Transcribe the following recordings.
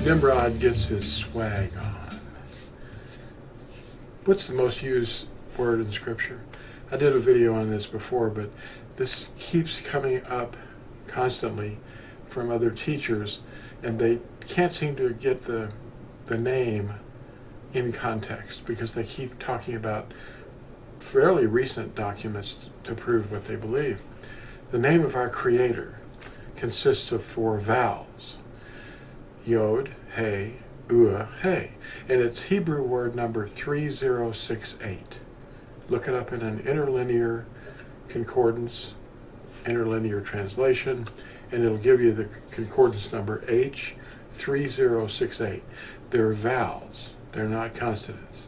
Nimrod gets his swag on. What's the most used word in Scripture? I did a video on this before, but this keeps coming up constantly from other teachers, and they can't seem to get the name in context because they keep talking about fairly recent documents to prove what they believe. The name of our Creator consists of 4 vowels. Yod, Hey, Ua, Hey. And it's Hebrew word number 3068. Look it up in an interlinear concordance, interlinear translation, and it'll give you the concordance number H3068. They're vowels. They're not consonants.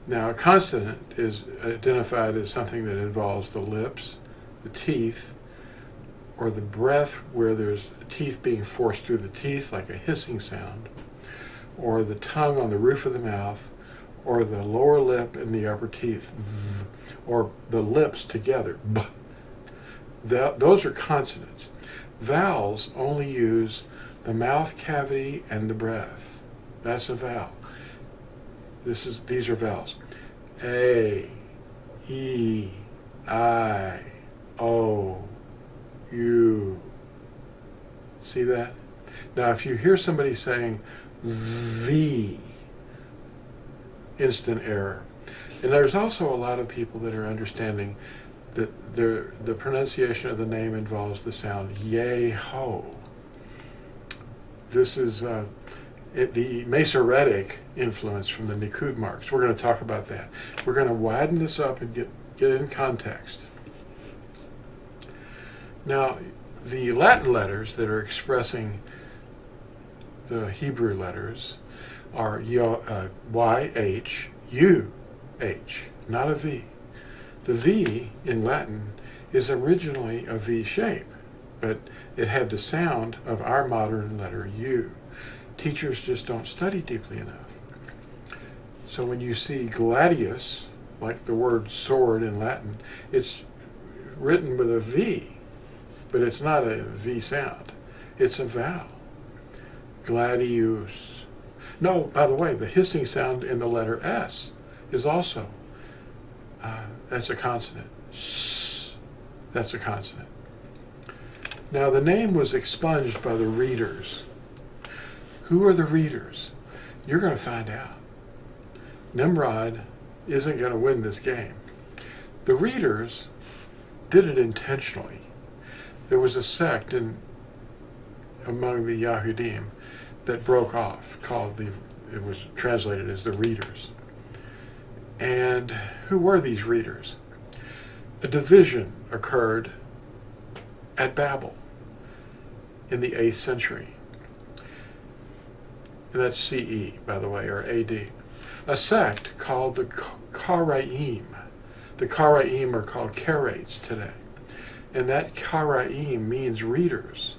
Now, a consonant is identified as something that involves the lips, the teeth, or the breath where there's teeth being forced through the teeth, like a hissing sound, or the tongue on the roof of the mouth, or the lower lip and the upper teeth, or the lips together. Those are consonants. Vowels only use the mouth cavity and the breath. That's a vowel. These are vowels. A, E, I, O, U. See that? Now, if you hear somebody saying V, instant error. And there's also a lot of people that are understanding that the pronunciation of the name involves the sound Yeho. This is the Masoretic influence from the Nikud marks. We're going to talk about that. We're going to widen this up and get it in context. Now, the Latin letters that are expressing the Hebrew letters are Y-H, U-H, not a V. The V in Latin is originally a V shape, but it had the sound of our modern letter U. Teachers just don't study deeply enough. So when you see gladius, like the word sword in Latin, it's written with a V, but it's not a V sound. It's a vowel. Gladius. No, by the way, the hissing sound in the letter S is also, that's a consonant. S, that's a consonant. Now, the name was expunged by the readers. Who are the readers? You're going to find out. Nimrod isn't going to win this game. The readers did it intentionally. There was a sect among the Yahudim that broke off, it was translated as the readers. And who were these readers? A division occurred at Babel in the 8th century. And that's CE, by the way, or AD. A sect called the Qaraim. The Qaraim are called Karaites today. And that Qaraim means readers.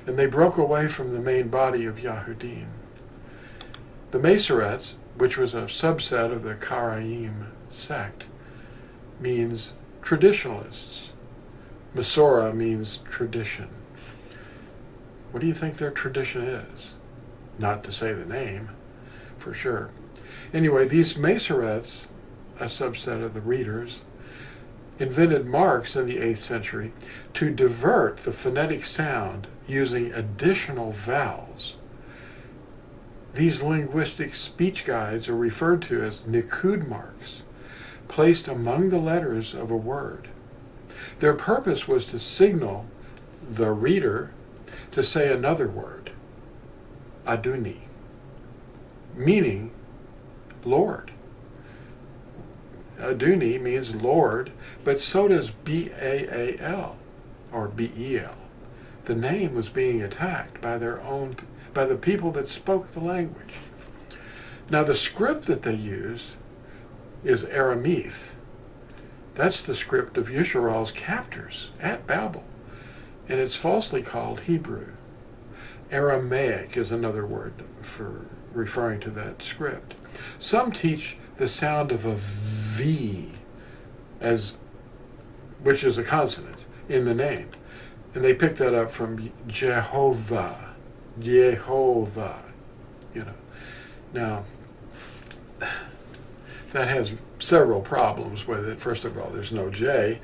And they broke away from the main body of Yahudim. The Masoretes, which was a subset of the Qaraim sect, means traditionalists. Masorah means tradition. What do you think their tradition is? Not to say the name, for sure. Anyway, these Masoretes, a subset of the readers, invented marks in the 8th century to divert the phonetic sound using additional vowels. These linguistic speech guides are referred to as Nikud marks, placed among the letters of a word. Their purpose was to signal the reader to say another word, Aduni, meaning Lord. Aduni means Lord, but so does B-A-A-L or B-E-L. The name was being attacked by the people that spoke the language. Now the script that they used is Aramaic. That's the script of Yisrael's captors at Babel, and it's falsely called Hebrew. Aramaic is another word for referring to that script. Some teach the sound of a V, which is a consonant in the name, and they pick that up from Jehovah, Yehovah, Now, that has several problems with it. First of all, there's no J,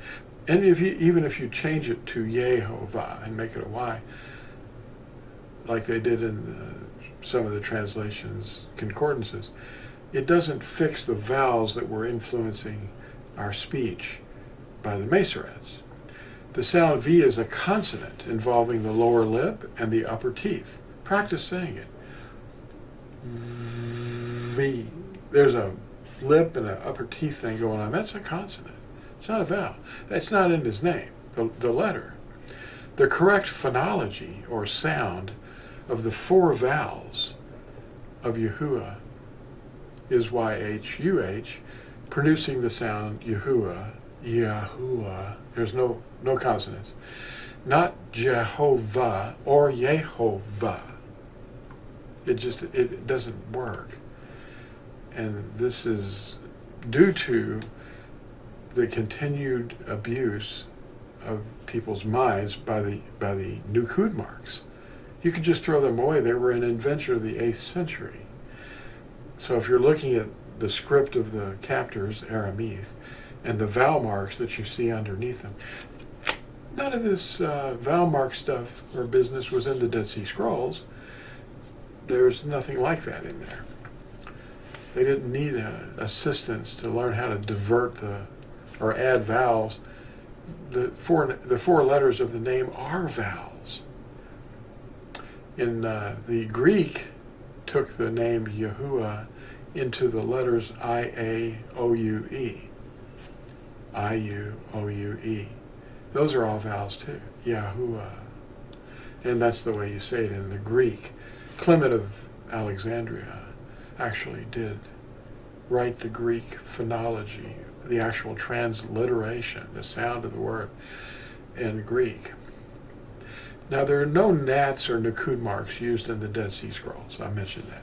and even if you change it to Yehovah and make it a Y, like they did in some of the translations, concordances, it doesn't fix the vowels that were influencing our speech by the Masoretes. The sound V is a consonant involving the lower lip and the upper teeth. Practice saying it. V. There's a lip and an upper teeth thing going on. That's a consonant. It's not a vowel. That's not in his name, the letter. The correct phonology or sound of the four vowels of Yehovah is YHUH, producing the sound Yehovah, Yahuwah. There's no consonants. Not Jehovah or Yehovah. It doesn't work. And this is due to the continued abuse of people's minds by the Nukud marks. You could just throw them away. They were an invention of the 8th century. So if you're looking at the script of the captors, Aramaic, and the vowel marks that you see underneath them, none of this vowel mark stuff or business was in the Dead Sea Scrolls. There's nothing like that in there. They didn't need assistance to learn how to divert or add vowels. The four letters of the name are vowels. In the Greek, took the name Yehovah into the letters I-A-O-U-E. I-U-O-U-E. Those are all vowels too. Yahuwah. And that's the way you say it in the Greek. Clement of Alexandria actually did write the Greek phonology, the actual transliteration, the sound of the word in Greek. Now there are no Nats or Nukud marks used in the Dead Sea Scrolls. I mentioned that.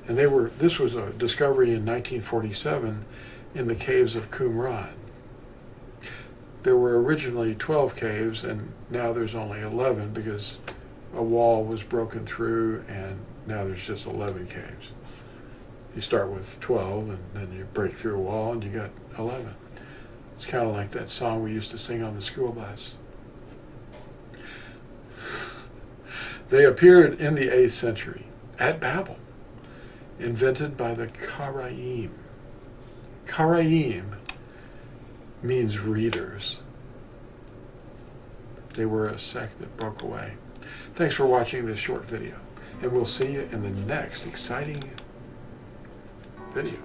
And this was a discovery in 1947 in the caves of Qumran. There were originally 12 caves, and now there's only 11 because a wall was broken through, and now there's just 11 caves. You start with 12, and then you break through a wall, and you got 11. It's kind of like that song we used to sing on the school bus. They appeared in the 8th century at Babel, invented by the Qaraim. Qaraim means readers. They were a sect that broke away. Thanks for watching this short video, and we'll see you in the next exciting video.